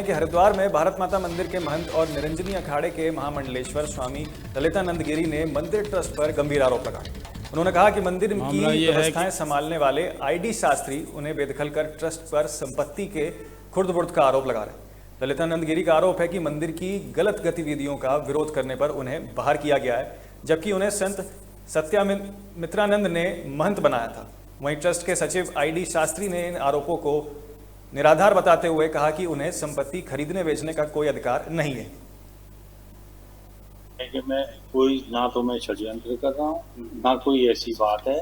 कि हरिद्वार में भारत माता मंदिर के महंत और निरंजनी अखाड़े के महामंडलेश्वर स्वामी ललितानंद गिरी ने मंदिर ट्रस्ट पर गंभीर आरोप लगाए। उन्होंने कहा कि मंदिर की व्यवस्थाएं संभालने वाले आईडी शास्त्री उन्हें बेदखल कर ट्रस्ट पर संपत्ति के खुर्द-बुर्द का आरोप लगा रहे। ललितानंद गिरी का आरोप है कि मंदिर की गलत गतिविधियों का विरोध करने पर उन्हें बाहर किया गया है, जबकि उन्हें संत सत्यामित्रानंद ने महंत बनाया था। वहीं ट्रस्ट के सचिव आईडी शास्त्री ने इन आरोपों को निराधार बताते हुए कहा कि उन्हें संपत्ति खरीदने बेचने का कोई अधिकार नहीं है। कि मैं कोई ना तो मैं षड्यंत्र कर रहा हूँ ना कोई ऐसी बात है।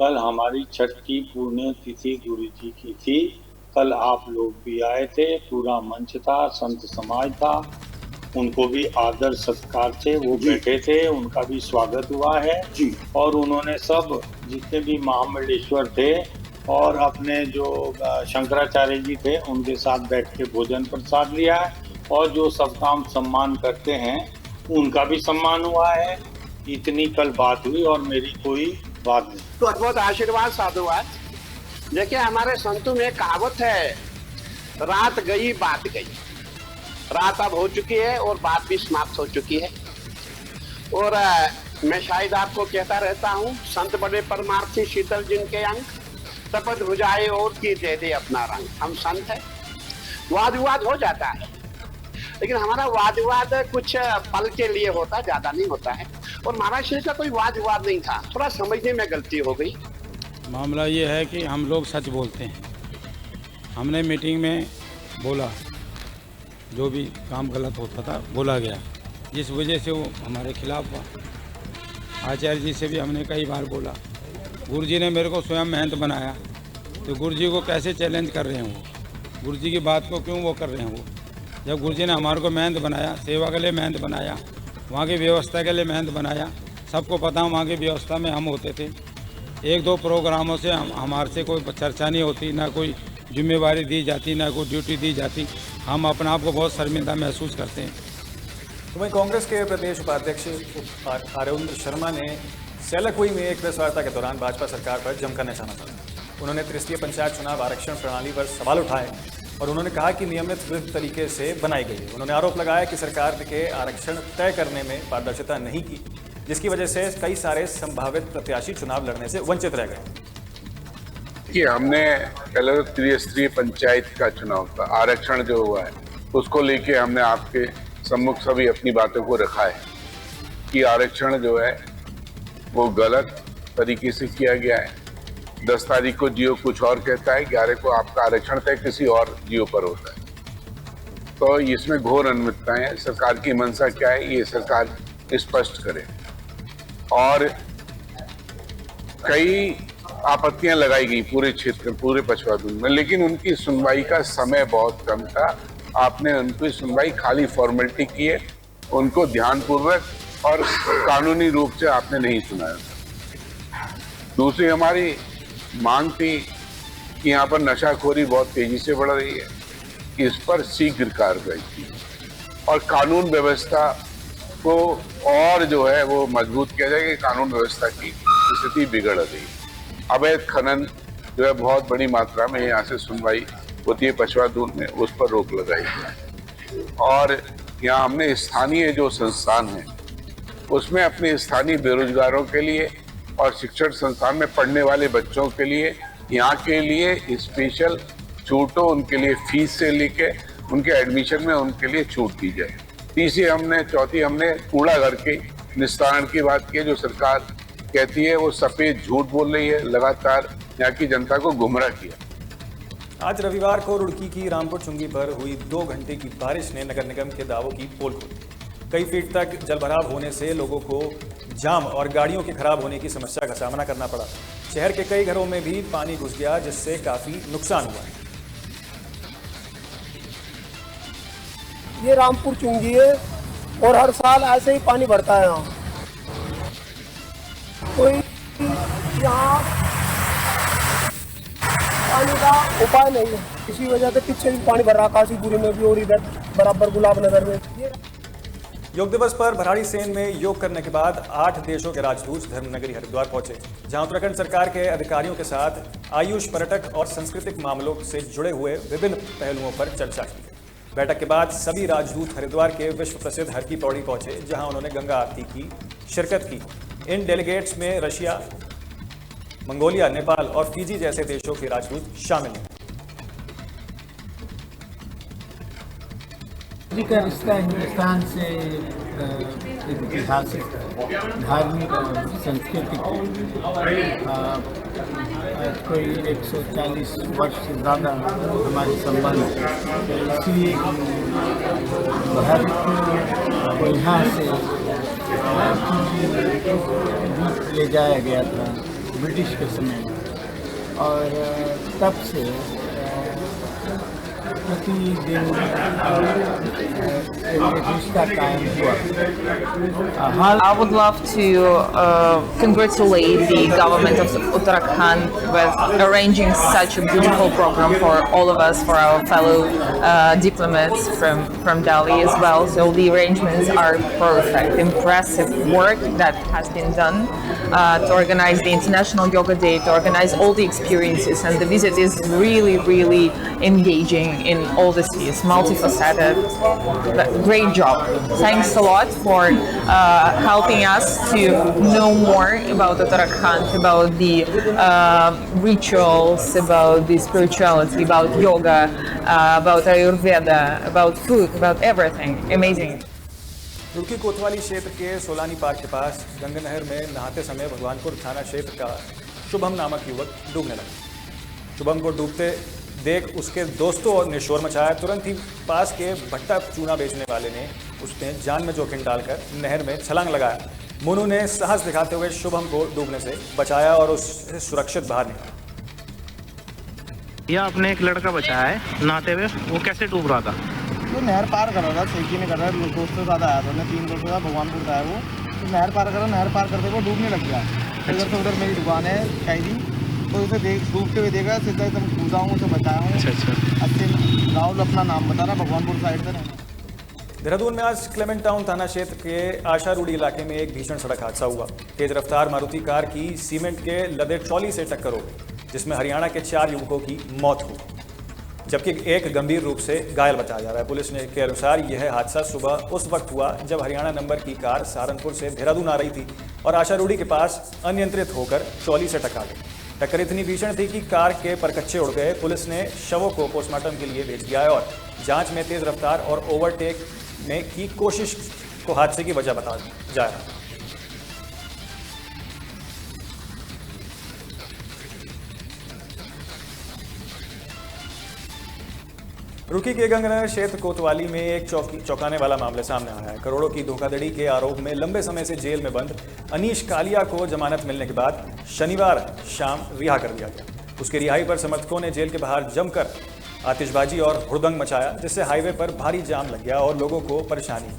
कल हमारी छठ की पुण्य तिथि गुरु जी की थी। कल आप लोग भी आए थे, पूरा मंच था, संत समाज था, उनको भी आदर सत्कार से वो बैठे थे, उनका भी स्वागत हुआ है जी। और उन्होंने सब जितने भी महामंडलेश्वर थे और अपने जो शंकराचार्य जी थे उनके साथ बैठ के भोजन प्रसाद लिया है और जो सब काम सम्मान करते हैं उनका भी सम्मान हुआ है। इतनी कल बात हुई और मेरी कोई बात नहीं। तो बहुत आशीर्वाद साधुवाद। देखिए हमारे संतों में कहावत है, रात गई बात गई। रात अब हो चुकी है और बात भी समाप्त हो चुकी है। और मैं शायद आपको कहता रहता हूँ, संत बड़े परमार्थी शीतल जिनके अंग, तपत बुझाए और की दे दे अपना रंग। हम संत है, वाद विवाद हो जाता है, लेकिन हमारा वाद विवाद कुछ पल के लिए होता है, ज्यादा नहीं होता है। और महाराज श्री का कोई वाद विवाद नहीं था, थोड़ा समझने में गलती हो गई। मामला ये है कि हम लोग सच बोलते हैं। हमने मीटिंग में बोला, जो भी काम गलत होता था बोला गया, जिस वजह से वो हमारे खिलाफ हुआ। आचार्य जी से भी हमने कई बार बोला। गुरु जी ने मेरे को स्वयं महंत बनाया, तो गुरु जी को कैसे चैलेंज कर रहे हैं वो? गुरु जी की बात को क्यों वो कर रहे हैं वो? जब गुरु जी ने हमारे को महंत बनाया, सेवा के लिए महंत बनाया, वहाँ की व्यवस्था के लिए महंत बनाया, सबको पता वहाँ की व्यवस्था में हम होते थे। एक दो प्रोग्रामों से हमारे से कोई चर्चा नहीं होती, ना कोई जिम्मेवारी दी जाती, ना कोई ड्यूटी दी जाती। हम अपने आप को बहुत शर्मिंदा महसूस करते हैं। तो वहीं कांग्रेस के प्रदेश उपाध्यक्ष आर्योन्द्र शर्मा ने सेलकुई में एक प्रेस वार्ता के दौरान भाजपा सरकार पर जमकर निशाना साधा। उन्होंने तृतीय पंचायत चुनाव आरक्षण प्रणाली पर सवाल उठाए और उन्होंने कहा कि नियमित विरुद्ध तरीके से बनाई गई है। उन्होंने आरोप लगाया कि सरकार के आरक्षण तय करने में पारदर्शिता नहीं की, जिसकी वजह से कई सारे संभावित प्रत्याशी चुनाव लड़ने से वंचित रह गए। कि हमने पहले तो त्रिस्तरीय पंचायत का चुनाव का आरक्षण जो हुआ है उसको लेके हमने आपके सम्मुख सभी अपनी बातों को रखा है कि आरक्षण जो है वो गलत तरीके से किया गया है। 10 तारीख को जियो कुछ और कहता है, 11 को आपका आरक्षण तय किसी और जियो पर होता है। तो इसमें घोर अनियमितताएं हैं। सरकार की मंशा क्या है ये सरकार स्पष्ट करे। और कई आपत्तियां लगाई गई पूरे क्षेत्र पूरे पछवाड़े में, लेकिन उनकी सुनवाई का समय बहुत कम था। आपने उनकी सुनवाई खाली फॉर्मेलिटी की है, उनको ध्यानपूर्वक और कानूनी रूप से आपने नहीं सुनाया। दूसरी हमारी मांग थी कि यहाँ पर नशाखोरी बहुत तेजी से बढ़ रही है, इस पर शीघ्र कार्रवाई की और कानून व्यवस्था को और जो है वो मजबूत किया जाए कि कानून व्यवस्था की स्थिति बिगड़ रही है। अवैध खनन जो है बहुत बड़ी मात्रा में यहाँ से सुनवाई होती है पछवा दून में, उस पर रोक लगाई जाए। और यहाँ हमने स्थानीय जो संस्थान है उसमें अपने स्थानीय बेरोजगारों के लिए और शिक्षण संस्थान में पढ़ने वाले बच्चों के लिए यहाँ के लिए स्पेशल छूटों, उनके लिए फीस से लेके उनके एडमिशन में उनके लिए छूट दी जाए। चौथी हमने कूड़ा घर के निस्तारण की बात की, जो सरकार कहती है वो सफेद झूठ बोल रही है, लगातार यहाँ की जनता को गुमराह किया। आज रविवार को रुड़की की रामपुर चुंगी पर हुई 2 घंटे की बारिश ने नगर निगम के दावों की पोल खोली। कई फीट तक जलभराव होने से लोगों को जाम और गाड़ियों के खराब होने की समस्या का सामना करना पड़ा। शहर के कई घरों में भी पानी घुस गया, जिससे काफी नुकसान हुआ है। ये रामपुर चुंगी है और हर साल ऐसे ही पानी भरता है यहाँ। कोई यहाँ पानी का उपाय नहीं है, इसी वजह से पीछे भी पानी भर रहा, काशीपुरी में भी और इधर बराबर गुलाब नगर में। योग दिवस पर भराड़ी सेन में योग करने के बाद 8 देशों के राजदूत धर्मनगरी हरिद्वार पहुंचे, जहां उत्तराखंड सरकार के अधिकारियों के साथ आयुष, पर्यटक और सांस्कृतिक मामलों से जुड़े हुए विभिन्न पहलुओं पर चर्चा की। बैठक के बाद सभी राजदूत हरिद्वार के विश्व प्रसिद्ध हर की पौड़ी पहुंचे, जहां उन्होंने गंगा आरती की शिरकत की। इन डेलीगेट्स में रशिया, मंगोलिया, नेपाल और फिजी जैसे देशों के राजदूत शामिल हैं। का रिश्ता हिंदुस्तान से ऐतिहासिक, धार्मिक, सांस्कृतिक कोई 140 वर्ष से ज़्यादा हमारे संबंध, इसलिए भारत को यहाँ से ले जाया गया था ब्रिटिश के समय में, और तब से प्रतिदिन रिश्ता कायम हुआ। I would love to congratulate the government of Uttarakhand with arranging such a beautiful program for all of us, for our fellow diplomats from Delhi as well. So the arrangements are perfect. Impressive work that has been done to organize the International Yoga Day, to organize all the experiences, and the visit is really, really engaging in all the cities, multifaceted. Great job. Thanks a lot for helping us to know more about Uttarakhand, about the rituals, about the spirituality, about yoga, about Ayurveda, about food, about everything. Amazing. Roorkee कोतवाली क्षेत्र के Solani park के पास गंगा नहर में नहाते समय भगवानपुर थाना क्षेत्र का शुभम नामक युवक डूबने लगा। शुभम को डूबते देख उसके दोस्तों ने शोर मचाया। तुरंत ही पास के भट्टा चूना बेचने वाले ने उसने जान में जोखिम डालकर नहर में छलांग लगाया। मोनू ने साहस दिखाते हुए शुभम को डूबने से बचाया और उससे सुरक्षित बाहर निकाला। यह आपने एक लड़का बचाया है नहाते हुए, वो कैसे डूब रहा था? वो नहर पार कर रहा था, सेकी ने कर रहा था, दोस्तों के साथ आया था, 3 दोस्तों का भगवानपुर का है वो, तो नहर पार कर रहा, नहर पार करते हुए डूबने लग गया। इधर से उधर मेरी दुकान है शायरी, तो उसे डूबते हुए देखा, सीधा एकदम कूदा हूँ, उसे बचाया हूँ। अच्छे राहुल अपना नाम बता रहा, भगवानपुर साइड से रहना। देहरादून में आज क्लेमेंट टाउन थाना क्षेत्र के आशारूढ़ी इलाके में एक भीषण सड़क हादसा हुआ। तेज रफ्तार मारुति कार की सीमेंट के लदे ट्रॉली से टक्कर हो गई, जिसमें हरियाणा के 4 युवकों की मौत हुई, जबकि एक गंभीर रूप से घायल बताया जा रहा है। पुलिस के अनुसार यह हादसा सुबह उस वक्त हुआ जब हरियाणा नंबर की कार सहारनपुर से देहरादून आ रही थी और आशारूढ़ी के पास अनियंत्रित होकर ट्रॉली से टकरा गई। टक्कर इतनी भीषण थी कि कार के परकच्चे उड़ गए। पुलिस ने शवों को पोस्टमार्टम के लिए भेज दिया है और जांच में तेज रफ्तार और ओवरटेक में की कोशिश को हादसे की वजह बताया जा रहा है। रुड़की के गंगानगर क्षेत्र कोतवाली में एक चौंकाने वाला मामला सामने आया है। करोड़ों की धोखाधड़ी के आरोप में लंबे समय से जेल में बंद अनीश कालिया को जमानत मिलने के बाद शनिवार शाम रिहा कर दिया गया। उसकी रिहाई पर समर्थकों ने जेल के बाहर जमकर आतिशबाजी और हुड़दंग मचाया, जिससे हाईवे पर भारी जाम लग गया और लोगों को परेशानी हुई।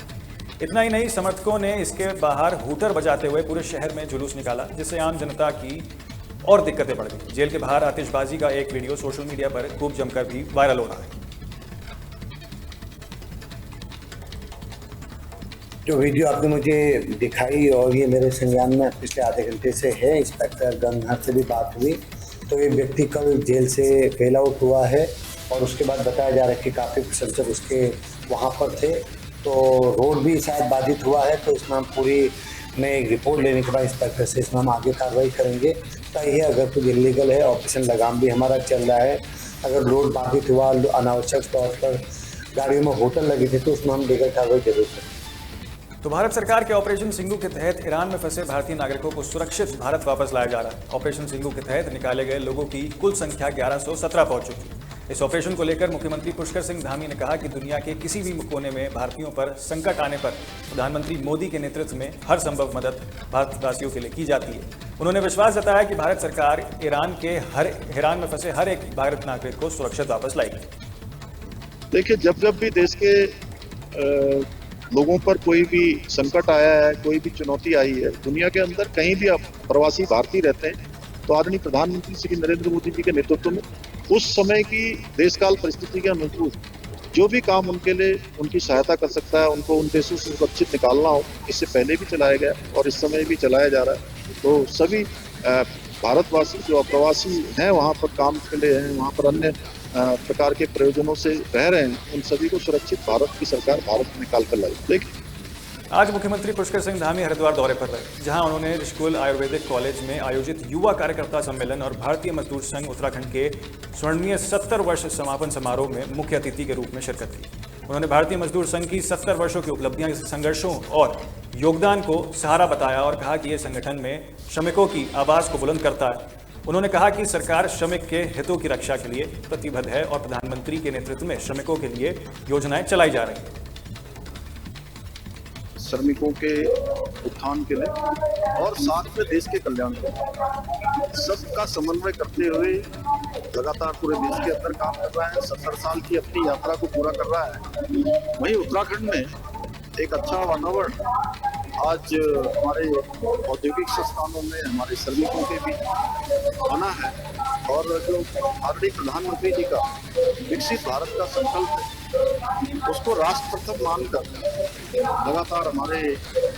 इतना ही नहीं, समर्थकों ने इसके बाहर हूटर बजाते हुए पूरे शहर में जुलूस निकाला, जिससे आम जनता की और दिक्कतें बढ़ गई। जेल के बाहर आतिशबाजी का एक वीडियो सोशल मीडिया पर खूब जमकर भी वायरल हो रहा है। जो वीडियो आपने मुझे दिखाई और ये मेरे संज्ञान में पिछले आधे घंटे से है, इंस्पेक्टर गंगानगर से भी बात हुई, तो ये व्यक्ति कल जेल से फेल आउट हुआ है और उसके बाद बताया जा रहा है कि काफ़ी सदस्य उसके वहाँ पर थे, तो रोड भी शायद बाधित हुआ है। तो इसमें हम पूरी में एक रिपोर्ट लेने के बाद इंस्पेक्टर से इसमें हम आगे कार्रवाई करेंगे। तो ये अगर कुछ इलीगल है, ऑपरेशन लगाम भी हमारा चल रहा है, अगर रोड बाधित हुआ, अनावश्यक तौर पर गाड़ियों में होटल लगे थे, तो उसमें हम लीगल कार्रवाई जरूर करेंगे। तो भारत सरकार के ऑपरेशन सिंधु के तहत ईरान में फंसे भारतीय नागरिकों को सुरक्षित भारत वापस लाया जा रहा है। ऑपरेशन सिंधु के तहत निकाले गए लोगों की कुल संख्या 1117 पहुंच चुकी है। इस ऑपरेशन को लेकर मुख्यमंत्री पुष्कर सिंह धामी ने कहा कि दुनिया के किसी भी कोने में भारतीयों पर संकट आने पर प्रधानमंत्री मोदी के नेतृत्व में हर संभव मदद भारतवासियों के लिए की जाती है। उन्होंने विश्वास जताया कि भारत सरकार ईरान में फंसे हर एक भारत नागरिक को सुरक्षित वापस लाएगी। देखिए, जब भी देश के लोगों पर कोई भी संकट आया है, कोई भी चुनौती आई है, दुनिया के अंदर कहीं भी प्रवासी भारतीय रहते हैं, तो आदरणीय प्रधानमंत्री श्री नरेंद्र मोदी जी के नेतृत्व में उस समय की देशकाल परिस्थिति के अनुकूल जो भी काम उनके लिए उनकी सहायता कर सकता है, उनको उन देशों से सुरक्षित निकालना हो, इससे पहले भी चलाया गया और इस समय भी चलाया जा रहा है। तो सभी भारतवासी जो अप्रवासी हैं, वहाँ पर काम के लिए हैं, वहाँ पर अन्य प्रकार के प्रयोजनों से रह रहे हैं, उन सभी को सुरक्षित भारत की सरकार भारत में निकाल कर लाई। देखिए, आज मुख्यमंत्री पुष्कर सिंह धामी हरिद्वार दौरे पर रहे, जहां उन्होंने ऋषिकुल आयुर्वेदिक कॉलेज में आयोजित युवा कार्यकर्ता सम्मेलन और भारतीय मजदूर संघ उत्तराखंड के स्वर्णीय 70 वर्ष समापन समारोह में मुख्य अतिथि के रूप में शिरकत की। उन्होंने भारतीय मजदूर संघ की 70 वर्षों की उपलब्धियां, संघर्षों और योगदान को सहारा बताया और कहा कि ये संगठन में श्रमिकों की आवाज को बुलंद करता है। उन्होंने कहा कि सरकार श्रमिक के हितों की रक्षा के लिए प्रतिबद्ध है और प्रधानमंत्री के नेतृत्व में श्रमिकों के लिए योजनाएं चलाई जा रही हैं। श्रमिकों के उत्थान के लिए और साथ में देश के कल्याण के लिए सबका समन्वय करते हुए लगातार पूरे देश के अंदर काम कर रहा है। 70 साल की अपनी यात्रा को पूरा कर रहा है। वहीं उत्तराखंड में एक अच्छा वातावरण आज हमारे औद्योगिक संस्थानों में हमारे श्रमिकों के भी बना है और जो आदरणीय प्रधानमंत्री जी का विकसित भारत का संकल्प है, उसको राष्ट्र प्रथम मानकर लगातार हमारे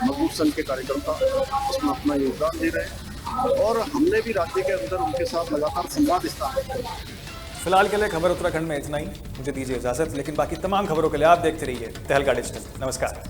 मजदूर संघ के कार्यकर्ता उसमें अपना योगदान दे रहे हैं और हमने भी राज्य के अंदर उनके साथ लगातार संवाद स्थापित किया। फिलहाल के लिए खबर उत्तराखंड में इतना ही। मुझे दीजिए इजाजत, लेकिन बाकी तमाम खबरों के लिए आप देखते रहिए तहलका डिजिटल। नमस्कार।